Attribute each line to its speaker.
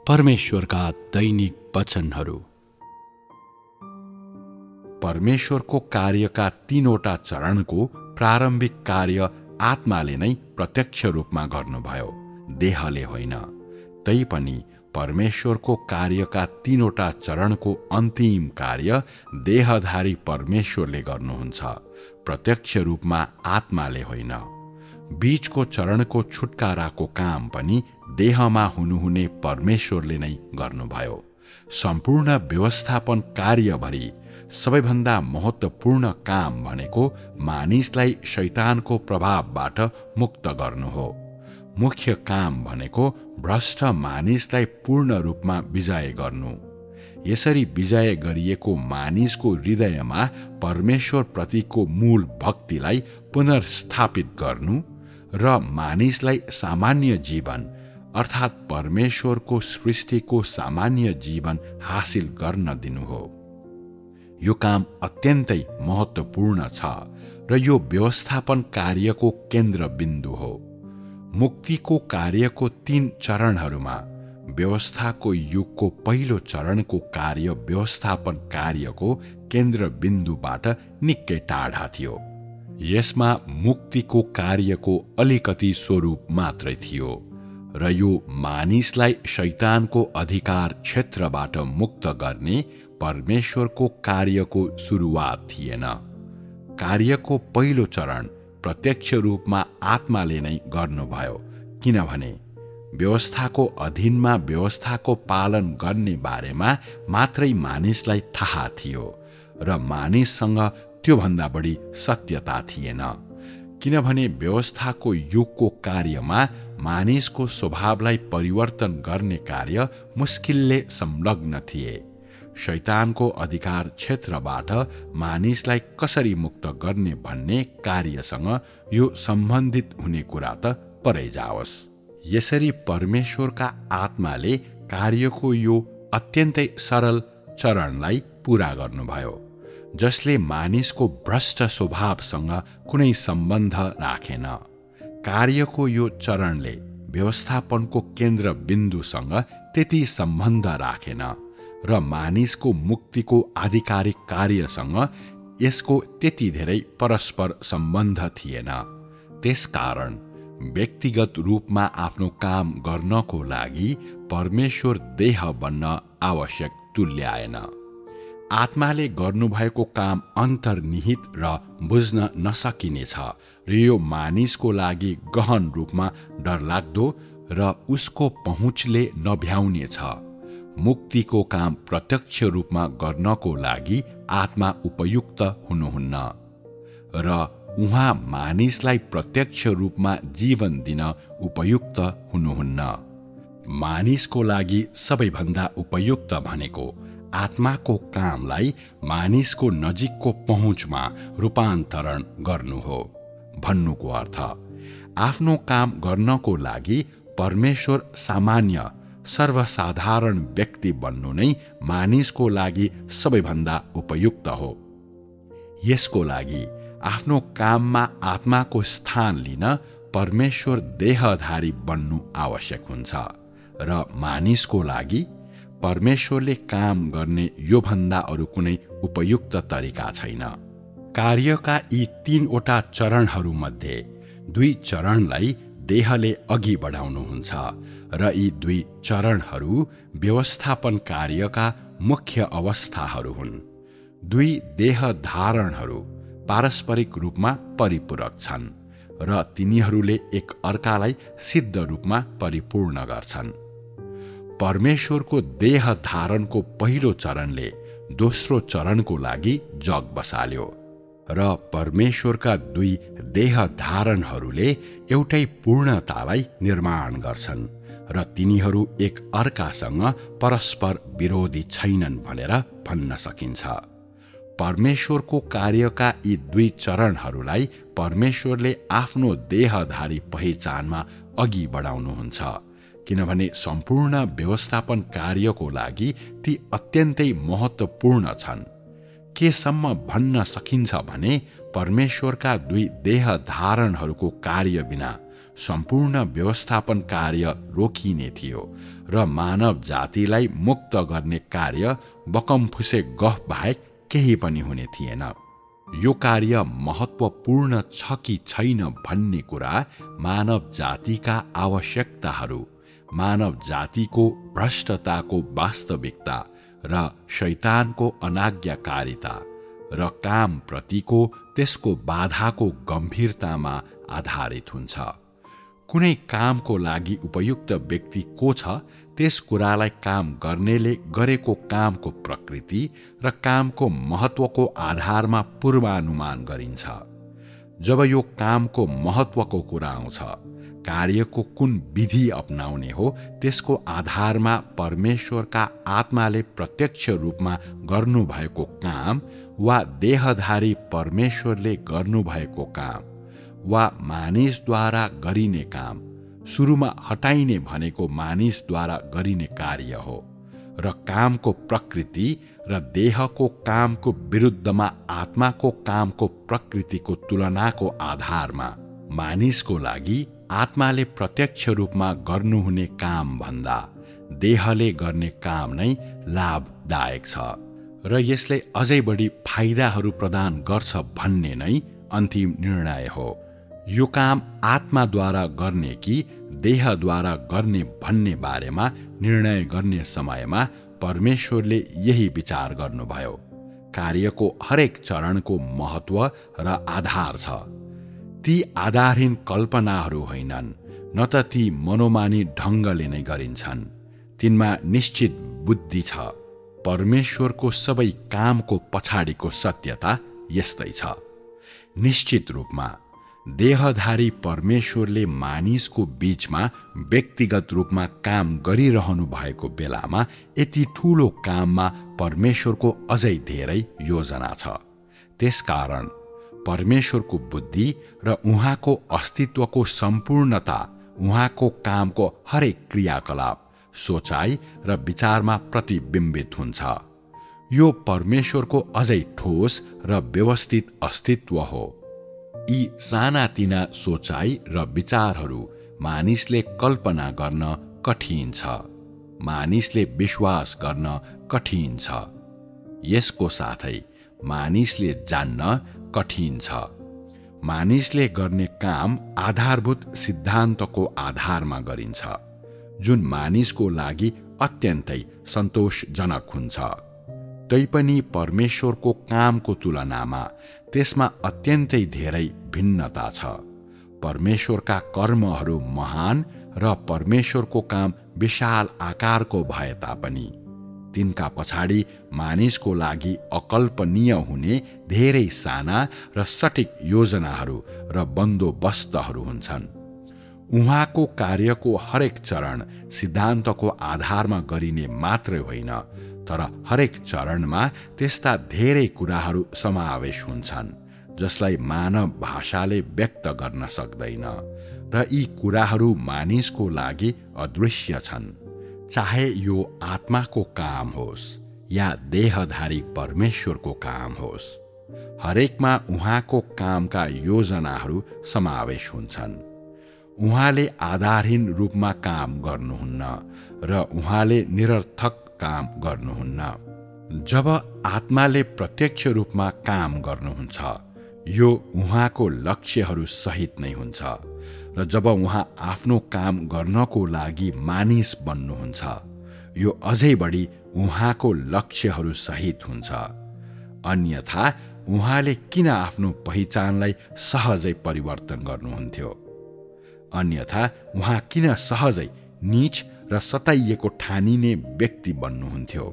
Speaker 1: परमेश्वरका दैनिक वचनहरू। परमेश्वरको कार्यका तीनवटा चरणको प्रारम्भिक कार्य आत्माले नै प्रत्यक्ष रूपमा गर्नुभयो, देहले होइन। तैपनि परमेश्वरको कार्यका तीनवटा चरणको अन्तिम कार्य देहधारी परमेश्वरले गर्नुहुन्छ, प्रत्यक्ष रूपमा आत्माले होइन। बीचको चरणको छुटकाराको काम पनि देहमा हुनुहुने परमेश्वरले नै गर्नुभयो। सम्पूर्ण व्यवस्थापन कार्यभरि सबैभन्दा महत्त्वपूर्ण काम भनेको मानिसलाई शैतानको प्रभावबाट मुक्त गर्नु हो। मुख्य काम भनेको भ्रष्ट मानिसलाई पूर्ण रूपमा विजय गर्नु। यसरी विजय गरिएको मानिसको हृदयमा परमेश्वर प्रतिको मूल भक्तिलाई पुनर्स्थापित गर्नु र मानिसलाई सामान्य जीवन अर्थात् परमेश्वरको सृष्टिको सामान्य जीवन हासिल गर्न दिनु हो। यो काम अत्यन्तै महत्त्वपूर्ण छ र यो व्यवस्थापन कार्यको केन्द्रबिन्दु हो। मुक्तिको कार्यको 3 चरणहरूमा व्यवस्थाको युगको पहिलो चरणको कार्य व्यवस्थापन कार्यको केन्द्रबिन्दुबाट निकै टाढा थियो। यसमा मुक्तिको कार्यको अलिकति स्वरूप मात्रै थियो र यो मानिसलाई शैतानको अधिकार क्षेत्रबाट मुक्त गर्ने परमेश्वरको कार्यको सुरुवात थिएन। कार्यको पहिलो चरण प्रत्यक्ष रूपमा आत्माले नै गर्नुभयो, किनभने व्यवस्थाको अधीनमा व्यवस्थाको पालन गर्ने बारेमा मात्रै मानिसलाई थाहा थियो र मानिससँग त्योभन्दा बढी सत्यता थिएन, किनभने व्यवस्थाको युगको कार्यमा मानिसको स्वभावलाई परिवर्तन गर्ने कार्य मुस्किलले संलग्न थिए। शैतानको अधिकार क्षेत्रबाट मानिसलाई कसरी मुक्त गर्ने भन्ने कार्यसँग यो सम्बन्धित हुने कुरा त परै जाओस्। यसरी परमेश्वरका आत्माले कार्यको यो अत्यन्तै सरल चरणलाई पूरा गर्नुभयो, जसले मानिसको भ्रष्ट स्वभावसँग कुनै सम्बन्ध राखेन। कार्यको यो चरणले व्यवस्थापनको केन्द्रबिन्दुसँग त्यति सम्बन्ध राखेन र मानिसको मुक्तिको आधिकारिक कार्यसँग यसको त्यति धेरै परस्पर सम्बन्ध थिएन। त्यसकारण व्यक्तिगत रूपमा आफ्नो काम गर्नको लागि परमेश्वर देह बन्न आवश्यक तुल्याएन। आत्माले गर्नुभएको काम अन्तर्निहित र बुझ्न नसकिनेछ र यो मानिसको लागि गहन रूपमा डरलाग्दो र उसको पहुँचले नभ्याउनेछ। मुक्तिको काम प्रत्यक्ष रूपमा गर्नको लागि आत्मा उपयुक्त हुनुहुन्न र उहाँ मानिसलाई प्रत्यक्ष रूपमा जीवन दिन उपयुक्त हुनुहुन्न। मानिसको लागि सबैभन्दा उपयुक्त भनेको आत्माको कामलाई मानिसको नजिकको पहुँचमा रूपान्तरण गर्नु हो। भन्नुको अर्थ आफ्नो काम गर्नको लागि परमेश्वर सामान्य सर्वसाधारण व्यक्ति बन्नु नै मानिसको लागि सबैभन्दा उपयुक्त हो। यसको लागि आफ्नो काममा आत्माको स्थान लिन परमेश्वर देहधारी बन्नु आवश्यक हुन्छ र मानिसको लागि परमेश्वरले काम गर्ने योभन्दा अरू कुनै उपयुक्त तरिका छैन। कार्यका यी 3वटा चरणहरूमध्ये 2 चरणलाई देहले अघि बढाउनुहुन्छ र यी 2 चरणहरू व्यवस्थापन कार्यका मुख्य अवस्थाहरू हुन्। 2 देह धारणहरू पारस्परिक रूपमा परिपूरक छन् र तिनीहरूले एक अर्कालाई सिद्ध रूपमा परिपूर्ण गर्छन्। परमेश्वरको देह धारणको पहिलो चरणले दोस्रो चरणको लागि जग बसाल्यो र परमेश्वरका 2 देह धारणहरूले एउटै पूर्णतालाई निर्माण गर्छन् र तिनीहरू एक अर्कासँग परस्पर विरोधी छैनन् भनेर भन्न सकिन्छ। परमेश्वरको कार्यका यी 2 चरणहरूलाई परमेश्वरले आफ्नो देहधारी पहिचानमा अघि बढाउनुहुन्छ, किनभने सम्पूर्ण व्यवस्थापन कार्यको लागि ती अत्यन्तै महत्त्वपूर्ण छन्। केसम्म भन्न सकिन्छ भने परमेश्वरका 2 देह धारणहरूको कार्य बिना सम्पूर्ण व्यवस्थापन कार्य रोकिने थियो र मानव जातिलाई मुक्त गर्ने कार्य बकमफुसे गफ बाहेक केही पनि हुने थिएन। यो कार्य महत्त्वपूर्ण छ कि छैन भन्ने कुरा मानव जातिका आवश्यकताहरू, मानव जातिको भ्रष्टताको वास्तविकता र शैतानको अनाज्ञाकारिता र कामप्रतिको त्यसको बाधाको गम्भीरतामा आधारित हुन्छ। कुनै कामको लागि उपयुक्त व्यक्ति को छ, त्यस कुरालाई काम गर्नेले गरेको कामको प्रकृति र कामको महत्त्वको आधारमा पूर्वानुमान गरिन्छ। जब यो कामको महत्त्वको कुरा आउँछ, कार्यको कुन विधि अपनाउने हो त्यसको आधारमा परमेश्वरका आत्माले प्रत्यक्ष रूपमा गर्नुभएको काम वा देहधारी परमेश्वरले गर्नुभएको काम वा मानिसद्वारा गरिने काम, सुरुमा हटाइने भनेको मानिसद्वारा गरिने कार्य हो र कामको प्रकृति र देहको कामको विरुद्धमा आत्माको कामको प्रकृतिको तुलनाको आधारमा मानिसको लागि आत्माले प्रत्यक्ष रूपमा गर्नुहुने काम भन्दा देहले गर्ने काम नै लाभदायक छ र यसले अझै बढी फाइदाहरू प्रदान गर्छ भन्ने नै अन्तिम निर्णय हो। यो काम आत्माद्वारा गर्ने कि देहद्वारा गर्ने भन्ने बारेमा निर्णय गर्ने समयमा परमेश्वरले यही विचार गर्नुभयो। कार्यको हरेक चरणको महत्त्व र आधार छ। ती आधारहीन कल्पनाहरू होइनन्, न त ती मनोमानी ढङ्गले नै गरिन्छन्। तिनमा निश्चित बुद्धि छ। परमेश्वरको सबै कामको पछाडिको सत्यता यस्तै छ। निश्चित रूपमा देहधारी परमेश्वरले मानिसको बीचमा व्यक्तिगत रूपमा काम गरिरहनु भएको बेलामा यति ठूलो काममा परमेश्वरको अझै धेरै योजना छ। त्यसकारण परमेश्वरको बुद्धि र उहाँको अस्तित्वको सम्पूर्णता उहाँको कामको हरेक क्रियाकलाप, सोचाइ र विचारमा प्रतिबिम्बित हुन्छ। यो परमेश्वरको अझै ठोस र व्यवस्थित अस्तित्व हो। यी सानातिना सोचाइ र विचारहरू मानिसले कल्पना गर्न कठिन छ, मानिसले विश्वास गर्न कठिन छ। यसको साथै मानिसले जान्न कठिन छ। मानिसले गर्ने काम आधारभूत सिद्धान्तको आधारमा गरिन्छ, जुन मानिसको लागि अत्यन्तै सन्तोषजनक हुन्छ। तैपनि परमेश्वरको कामको तुलनामा त्यसमा अत्यन्तै धेरै भिन्नता छ। परमेश्वरका कर्महरू महान र परमेश्वरको काम विशाल आकारको भए तापनि तिनका पछाडि मानिसको लागि अकल्पनीय हुने धेरै साना र सटिक योजनाहरू र बन्दोबस्तहरू हुन्छन्। उहाँको कार्यको हरेक चरण सिद्धान्तको आधारमा गरिने मात्रै होइन, तर हरेक चरणमा त्यस्ता धेरै कुराहरू समावेश हुन्छन् जसलाई मानव भाषाले व्यक्त गर्न सक्दैन, र यी कुराहरू मानिसको लागि अदृश्य छन्। चाहे यो आत्माको काम होस् या देहधारी परमेश्वरको काम होस्, हरेकमा उहाँको कामका योजनाहरू समावेश हुन्छन्। उहाँले आधारहीन रूपमा काम गर्नुहुन्न र उहाँले निरर्थक काम गर्नुहुन्न। जब आत्माले प्रत्यक्ष रूपमा काम गर्नुहुन्छ, यो उहाँको लक्ष्यहरू सहित नै हुन्छ, र जब उहाँ आफ्नो काम गर्नको लागि मानिस बन्नुहुन्छ, यो अझै बढी उहाँको लक्ष्यहरू सहित हुन्छ। अन्यथा उहाँले किन आफ्नो पहिचानलाई सहजै परिवर्तन गर्नुहुन्थ्यो? अन्यथा उहाँ किन सहजै नीच र सताइएको ठानिने व्यक्ति बन्नुहुन्थ्यो?